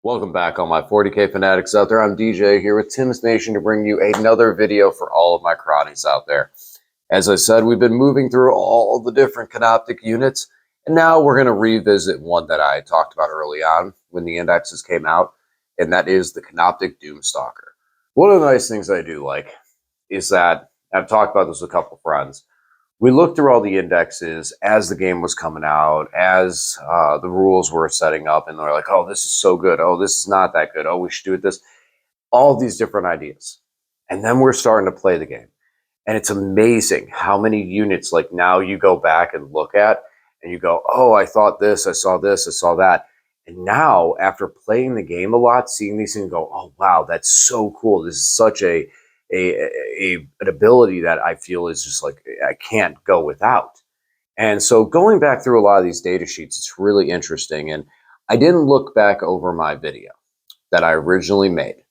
Welcome back, all my 40K fanatics out there. I'm DJ here with Tim's Nation to bring you another video for all of my crotties out there. As I said, we've been moving through all the different Canoptek units, and now we're going to revisit one that I talked about early on when the indexes came out, and that is the Canoptek Stalker. One of the nice things I do like is that, I've talked about this with a couple friends, we looked through all the indexes as the game was coming out, as the rules were setting up, and they're like, oh, this is so good. Oh, this is not that good. Oh, we should do it this. All these different ideas. And then we're starting to play the game. And it's amazing how many units, like now you go back and look at, and you go, oh, I thought this, I saw that. And now, after playing the game a lot, seeing these things go, oh, wow, that's so cool. This is such an ability that I feel is just like I can't go without. And so going back through a lot of these data sheets, it's really interesting. And I didn't look back over my video that I originally made.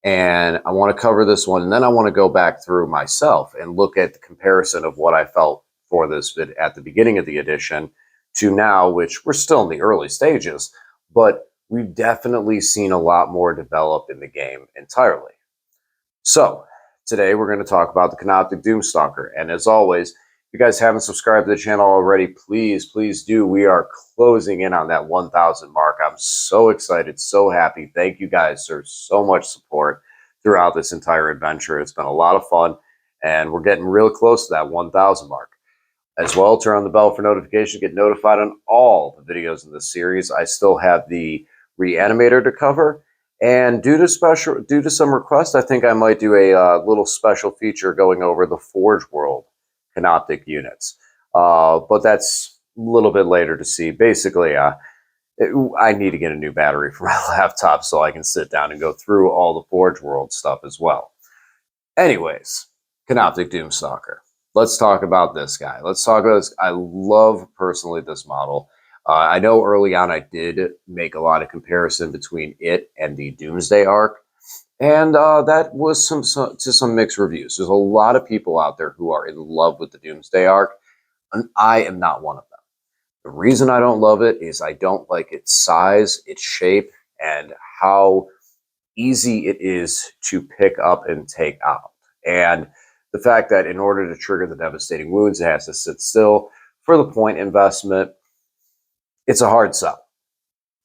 And I want to cover this one. And then I want to go back through myself and look at the comparison of what I felt for this vid at the beginning of the edition to now, which we're still in the early stages, but we've definitely seen a lot more develop in the game entirely. So today we're going to talk about the Canoptek Stalker. And as always, if you guys haven't subscribed to the channel already, please do. We are closing in on that 1,000 mark. I'm so excited, so happy. Thank you guys for so much support throughout this entire adventure. It's been a lot of fun, and we're getting real close to that 1,000 mark. As well, turn on the bell for notifications, get notified on all the videos in this series. I still have the Reanimator to cover. And due to some requests, I think I might do a little special feature going over the Forge World Canoptek units. But that's a little bit later to see. Basically, I need to get a new battery for my laptop so I can sit down and go through all the Forge World stuff as well. Anyways, Canoptek Stalker. Let's talk about this guy. Let's talk about this. I love personally this model. I know early on I did make a lot of comparison between it and the Doomsday arc, and that was some mixed reviews. There's a lot of people out there who are in love with the Doomsday arc, and I am not one of them. The reason I don't love it is I don't like its size, its shape, and how easy it is to pick up and take out. And the fact that in order to trigger the devastating wounds, it has to sit still for the point investment. It's a hard sell.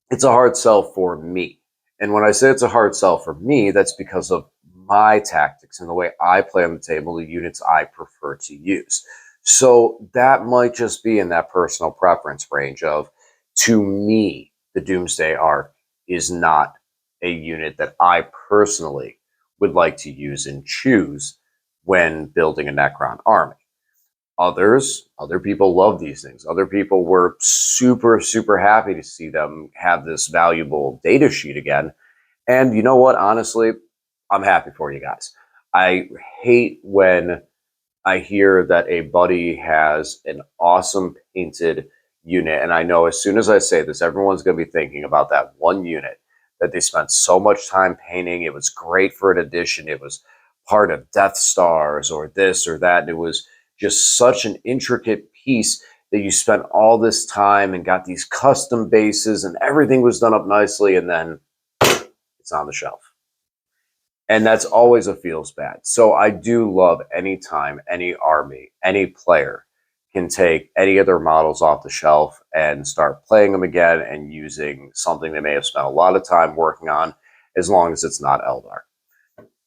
It's a hard sell for me. And when I say it's a hard sell for me, that's because of my tactics and the way I play on the table, the units I prefer to use. So that might just be in that personal preference range of, to me, the Doomsday arc is not a unit that I personally would like to use and choose when building a Necron army. Other people love these things. Other people were super happy to see them have this valuable data sheet again. And you know what? Honestly, I'm happy for you guys. I hate when I hear that a buddy has an awesome painted unit. And I know as soon as I say this, everyone's going to be thinking about that one unit that they spent so much time painting. It was great for an edition. It was part of Death Stars or this or that. And it was just such an intricate piece that you spent all this time and got these custom bases and everything was done up nicely, and then it's on the shelf. And that's always a feels bad. So I do love any time any army, any player can take any of their models off the shelf and start playing them again and using something they may have spent a lot of time working on, as long as it's not Eldar.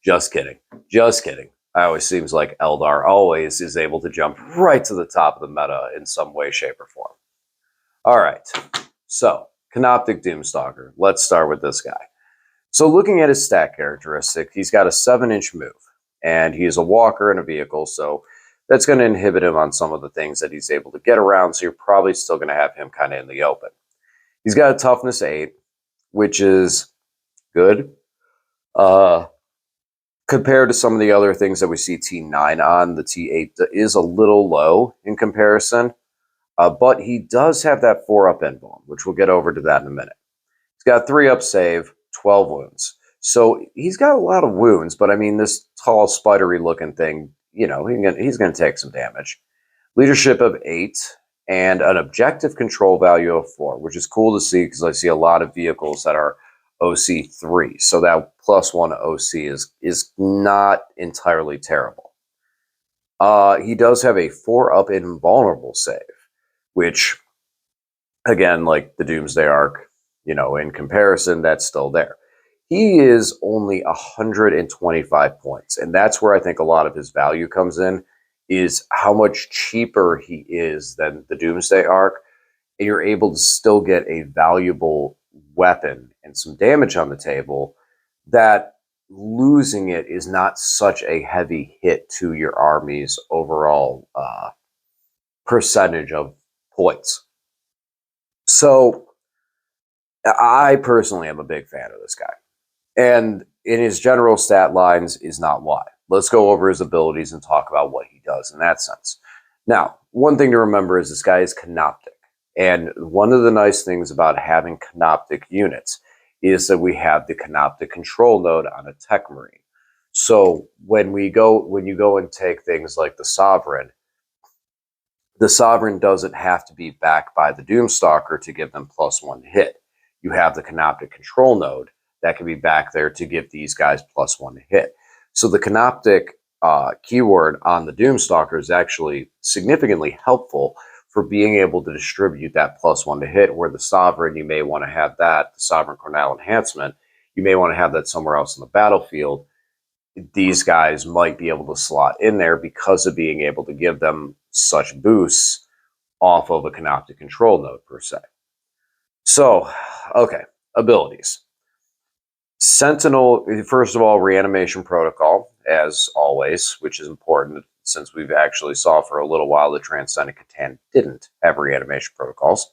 Just kidding. Just kidding. It always seems like Eldar always is able to jump right to the top of the meta in some way, shape, or form. All right, so Canoptek Stalker. Let's start with this guy. So looking at his stat characteristic, he's got a 7-inch move, and he is a walker in a vehicle, so that's going to inhibit him on some of the things that he's able to get around, so you're probably still going to have him kind of in the open. He's got a toughness 8, which is good. Compared to some of the other things that we see T9 on, the T8 is a little low in comparison, but he does have that 4-up invuln, which we'll get over to that in a minute. He's got 3-up save, 12 wounds. So he's got a lot of wounds, but I mean, this tall, spidery looking thing, you know, he's going to take some damage. Leadership of 8 and an objective control value of 4, which is cool to see because I see a lot of vehicles that are OC3. So that +1 OC is not entirely terrible. He does have a 4-up invulnerable save, which, again, like the Doomsday Arc, in comparison, that's still there. He is only 125 points, and that's where I think a lot of his value comes in, is how much cheaper he is than the Doomsday Arc, and you're able to still get a valuable weapon and some damage on the table that losing it is not such a heavy hit to your army's overall percentage of points. So I personally am a big fan of this guy. And in his general stat lines is not why. Let's go over his abilities and talk about what he does in that sense. Now, one thing to remember is this guy is Canoptek. And one of the nice things about having Canoptek units is that we have the Canoptek control node on a Tech Marine. So when you go and take things like the Sovereign doesn't have to be backed by the Doomstalker to give them +1 hit. You have the Canoptek control node that can be back there to give these guys +1 hit. So the Canoptek keyword on the Doomstalker is actually significantly helpful for being able to distribute that +1 to hit, where the Sovereign, you may want to have that, the Sovereign Cornell Enhancement, you may want to have that somewhere else in the battlefield. These guys might be able to slot in there because of being able to give them such boosts off of a Canoptek control node, per se. So, okay, abilities. Sentinel, first of all, reanimation protocol, as always, which is important since we've actually saw for a little while that Transcendent Catan didn't have reanimation protocols.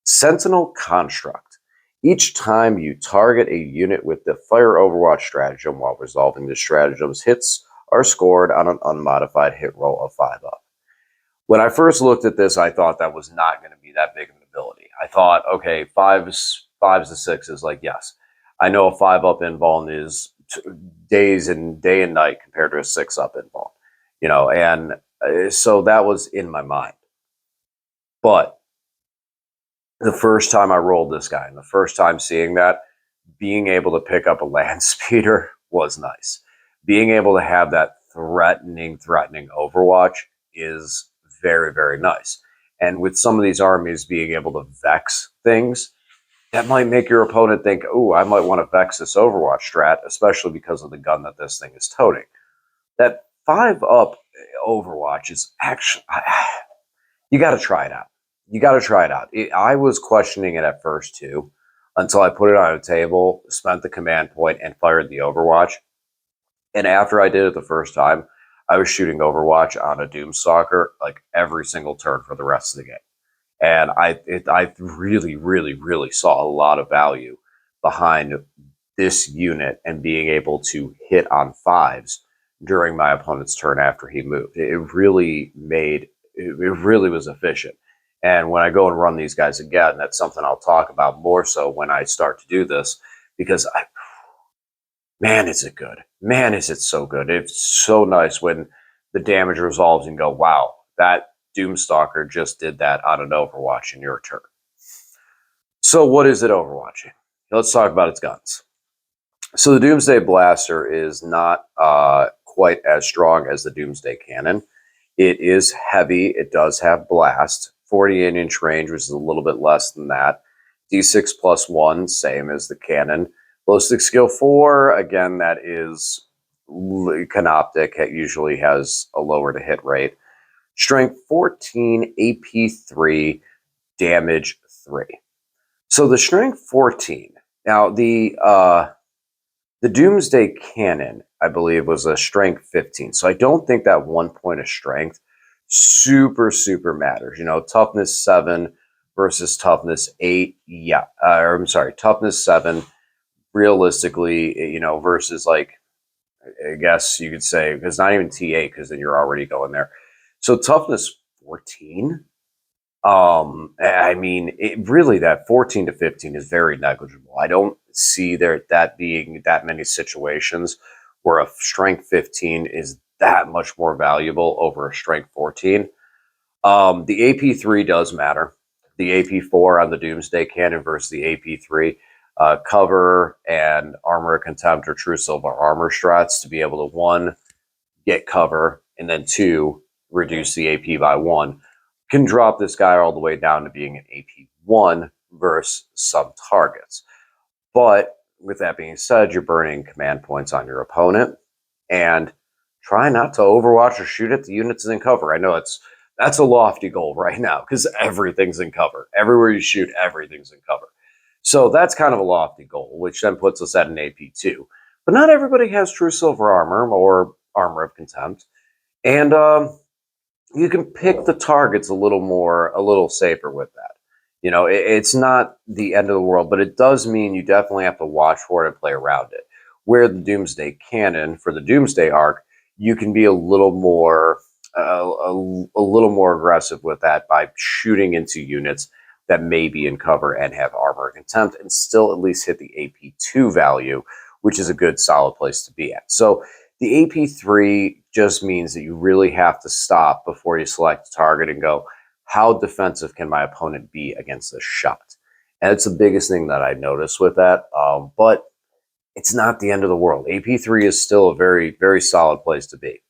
Sentinel construct. Each time you target a unit with the Fire Overwatch stratagem while resolving the stratagem's hits are scored on an unmodified hit roll of 5-up. When I first looked at this, I thought that was not going to be that big of an ability. I thought, okay, fives to sixes, like, yes. I know a 5-up invuln is day and night compared to a 6-up invuln, and so that was in my mind. But the first time I rolled this guy, and the first time seeing that, being able to pick up a land speeder was nice. Being able to have that threatening Overwatch is very, very nice. And with some of these armies being able to vex things, that might make your opponent think, oh, I might want to vex this Overwatch strat, especially because of the gun that this thing is toting. That 5-up Overwatch is actually, you got to try it out. You got to try it out. I was questioning it at first too, until I put it on a table, spent the command point, and fired the Overwatch. And after I did it the first time, I was shooting Overwatch on a Doomstalker like every single turn for the rest of the game. And I really, really, really saw a lot of value behind this unit and being able to hit on 5s during my opponent's turn after he moved. It really was efficient. And when I go and run these guys again, that's something I'll talk about more so when I start to do this, because man, is it good. Man, is it so good. It's so nice when the damage resolves and go, wow, that Doomstalker just did that on an Overwatch in your turn. So what is it overwatching? Let's talk about its guns. So the Doomsday Blaster is not quite as strong as the Doomsday Cannon. It is heavy. It does have blast. 48-inch range, which is a little bit less than that. D6 +1, same as the Cannon. Ballistic skill 4, again, that is Canoptek. It usually has a lower to hit rate. Strength 14, AP 3, damage 3. So the strength 14. Now the Doomsday Cannon, I believe, was a strength 15. So I don't think that 1 point of strength super matters. Toughness 7 versus toughness 8. Yeah, I'm sorry, toughness 7. Realistically, versus, like, I guess you could say, because not even T8, because then you're already going there. So toughness 14. I mean, really, that 14 to 15 is very negligible. I don't see that being that many situations where a strength 15 is that much more valuable over a strength 14. The AP3 does matter. The AP4 on the Doomsday Cannon versus the AP3. cover and armor of contempt or true silver armor strats to be able to, one, get cover, and then two, reduce the AP by one, can drop this guy all the way down to being an AP 1 versus some targets. But with that being said, you're burning command points on your opponent, and try not to overwatch or shoot at the units in cover. I know that's a lofty goal right now because everything's in cover. Everywhere you shoot, everything's in cover. So that's kind of a lofty goal, which then puts us at an AP2. But not everybody has true silver armor or armor of contempt. And you can pick the targets a little safer with that. It's not the end of the world, but it does mean you definitely have to watch for it and play around it. Where the Doomsday Cannon for the Doomsday arc, you can be a little more aggressive with that by shooting into units that may be in cover and have armor and contempt, and still at least hit the AP2 value, which is a good solid place to be at. So the AP3 just means that you really have to stop before you select a target and go, how defensive can my opponent be against this shot? And it's the biggest thing that I noticed with that. But it's not the end of the world. AP3 is still a very, very solid place to be.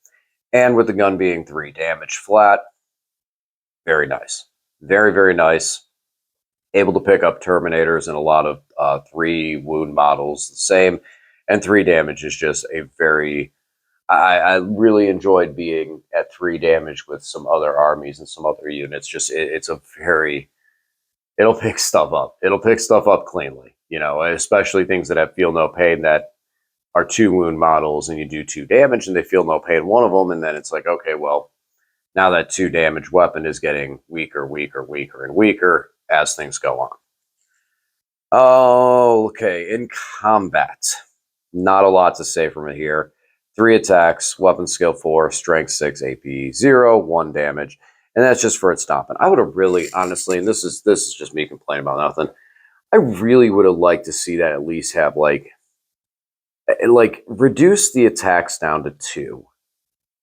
And with the gun being 3 damage flat, very nice. Very, very nice. Able to pick up Terminators and a lot of 3 wound models the same. And 3 damage is just a very... I really enjoyed being at 3 damage with some other armies and some other units. Just it's a very... It'll pick stuff up. It'll pick stuff up cleanly. Especially things that have feel no pain that are 2 wound models and you do 2 damage and they feel no pain one of them, and then it's like, okay, well, now that 2 damage weapon is getting weaker, weaker, weaker, and weaker as things go on. Oh, okay. In combat, not a lot to say from it here. 3 attacks, weapon skill 4, strength 6, AP 0, 1 damage, and that's just for its stomping. I would have really, honestly, and this is just me complaining about nothing, I really would have liked to see that at least have like reduce the attacks down to 2,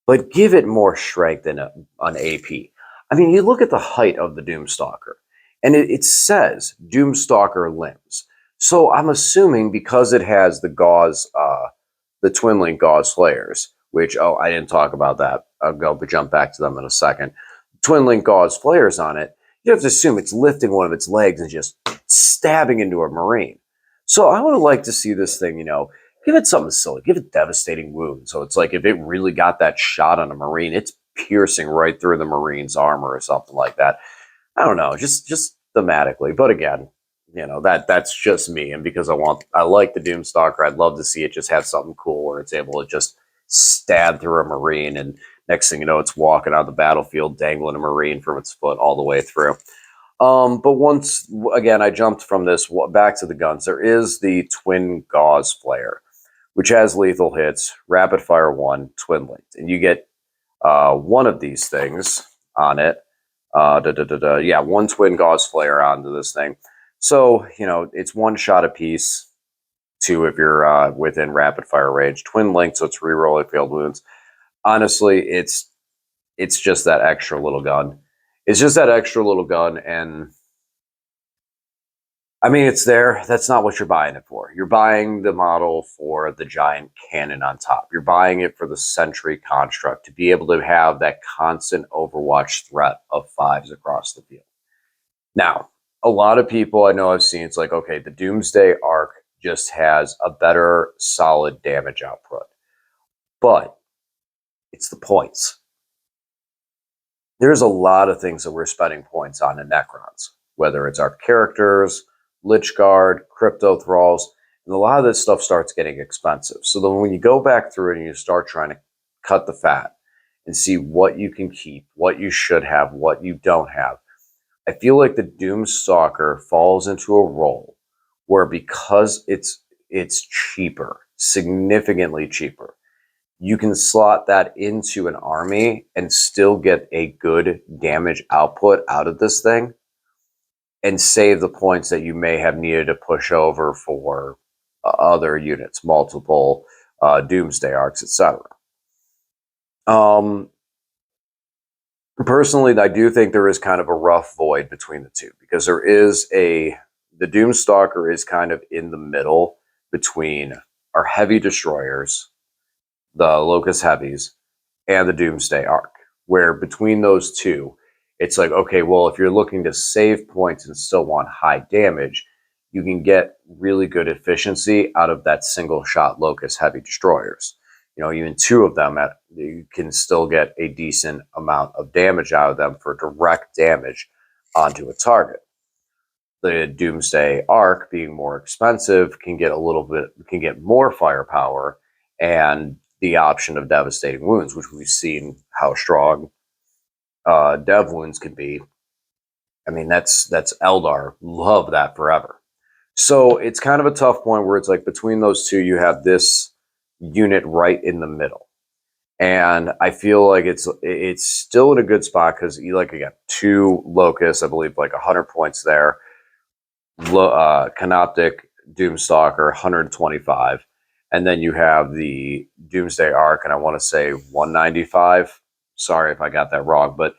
but give it more strength than an AP. I mean, you look at the height of the Doomstalker, and it says Doomstalker limbs. So I'm assuming because it has the gauze, the twin link gauze flares, which, I didn't talk about that. I'll go jump back to them in a second. Twin link gauze flares on it, you have to assume it's lifting one of its legs and just stabbing into a Marine. So I would have liked to see this thing, give it something silly, give it devastating wound. So it's like if it really got that shot on a Marine, it's piercing right through the Marine's armor or something like that. I don't know, just thematically. But again, that's just me, and because I like the Doomstalker, I'd love to see it just have something cool where it's able to just stab through a Marine, and next thing you know, it's walking on the battlefield dangling a Marine from its foot all the way through. But once again, I jumped from this back to the guns. There is the twin gauze flare, which has lethal hits, rapid fire 1, twin linked, and you get one of these things on it. Yeah, 1 twin gauze flare onto this thing. So, it's 1 shot a piece, 2 if you're within rapid fire range, twin linked, so it's rerolling failed wounds. Honestly, it's just that extra little gun. It's just that extra little gun, and I mean, it's there. That's not what you're buying it for. You're buying the model for the giant cannon on top. You're buying it for the sentry construct to be able to have that constant Overwatch threat of 5s across the field. Now, a lot of people I know I've seen, it's like, okay, the Doomsday arc just has a better solid damage output. But it's the points. There's a lot of things that we're spending points on in Necrons, whether it's our characters, Lich Guard, Crypto Thralls, and a lot of this stuff starts getting expensive. So then when you go back through it and you start trying to cut the fat and see what you can keep, what you should have, what you don't have, I feel like the Doomstalker falls into a role where because it's cheaper, significantly cheaper, you can slot that into an army and still get a good damage output out of this thing and save the points that you may have needed to push over for other units, multiple Doomsday arcs, etc. Personally, I do think there is kind of a rough void between the two because there is a the Doomstalker is kind of in the middle between our heavy destroyers, the Locust Heavies, and the Doomsday Ark, where between those two, it's like, okay, well, if you're looking to save points and still want high damage, you can get really good efficiency out of that single shot Locust Heavy destroyers. You know, even two of them, you can still get a decent amount of damage out of them for direct damage onto a target. The Doomsday Ark, being more expensive, can get more firepower and the option of devastating wounds, which we've seen how strong dev wounds can be. I mean, that's Eldar. Love that forever. So it's kind of a tough point where it's like between those two, you have this unit right in the middle. And I feel like it's still in a good spot because you like, again, two Locusts, I believe like 100 points there. Canoptek, Doomstalker, 125. And then you have the Doomsday Ark, and I want to say 195. Sorry if I got that wrong, but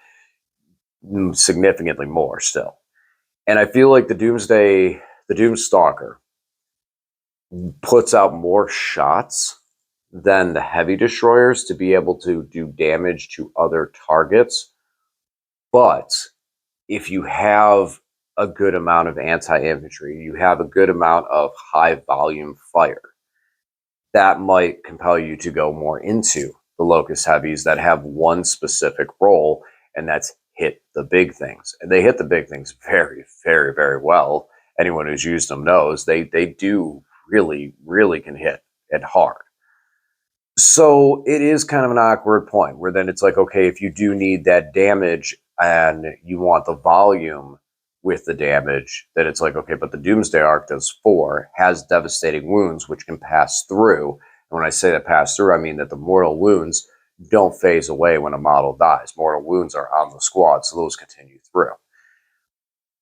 significantly more still. And I feel like the Doomstalker puts out more shots than the heavy destroyers to be able to do damage to other targets. But if you have a good amount of anti-infantry, you have a good amount of high volume fire, that might compel you to go more into the Locust Heavies that have one specific role, and that's hit the big things. And they hit the big things very, very, very well. Anyone who's used them knows they do really, really can hit it hard. So it is kind of an awkward point where then it's like, okay, if you do need that damage and you want the volume with the damage, then it's like, okay, but the Doomsday Ark does 4, has devastating wounds, which can pass through. And when I say that pass through, I mean that the mortal wounds don't phase away when a model dies. Mortal wounds are on the squad, so those continue through.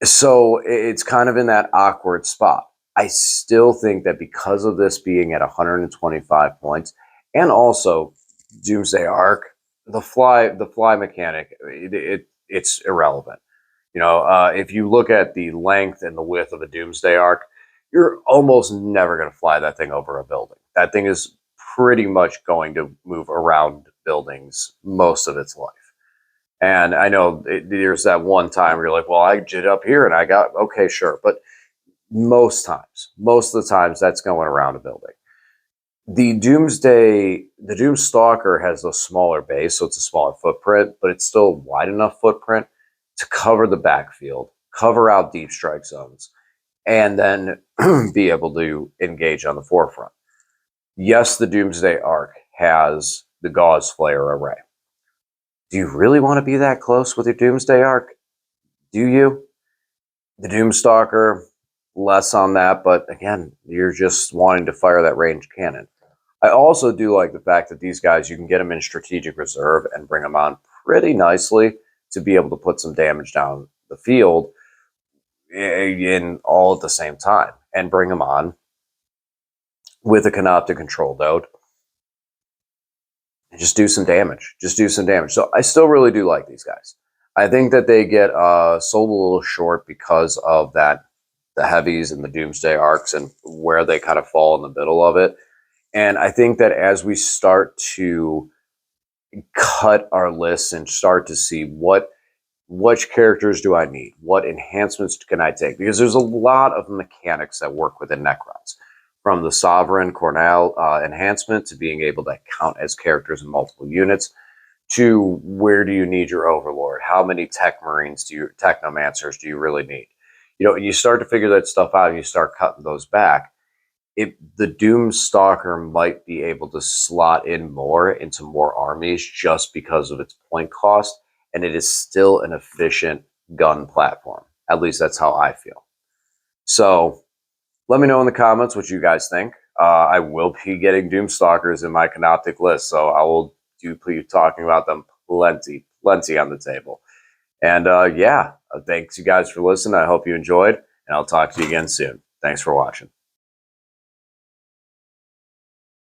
So it's kind of in that awkward spot. I still think that because of this being at 125 points, and also Doomsday Ark, the fly mechanic, it's irrelevant. You know, if you look at the length and the width of a Doomsday Ark, you're almost never going to fly that thing over a building. That thing is pretty much going to move around buildings most of its life. And I know there's that one time where you're like, well, I did up here and I got, okay, sure. But most of the times that's going around a building. The Doomstalker has a smaller base, so it's a smaller footprint, but it's still a wide enough footprint to cover the backfield, cover out deep strike zones, and then be able to engage on the forefront. Yes, the Doomsday Ark has the Gauze Flare array. Do you really want to be that close with your Doomsday Ark? Do you? The Doomstalker, less on that, but again, you're just wanting to fire that ranged cannon. I also do like the fact that these guys, you can get them in strategic reserve and bring them on pretty nicely to be able to put some damage down the field in all at the same time and bring them on with a Canoptek control node and just do some damage. So I still really do like these guys. I think that they get sold a little short because of that, the heavies and the Doomsday Arks and where they kind of fall in the middle of it. And I think that as we start to cut our lists and start to see which characters do I need, what enhancements can I take, because there's a lot of mechanics that work within Necrons, from the Sovereign Cornell enhancement to being able to count as characters in multiple units, to where do you need your Overlord, how many Technomancers do you really need, you know, and you start to figure that stuff out and you start cutting those back. The Doomstalker might be able to slot in more into more armies just because of its point cost, and it is still an efficient gun platform. At least that's how I feel. So let me know in the comments what you guys think. I will be getting Doomstalkers in my Canoptek list, so I will be talking about them plenty on the table. And yeah, thanks you guys for listening. I hope you enjoyed, and I'll talk to you again soon. Thanks for watching.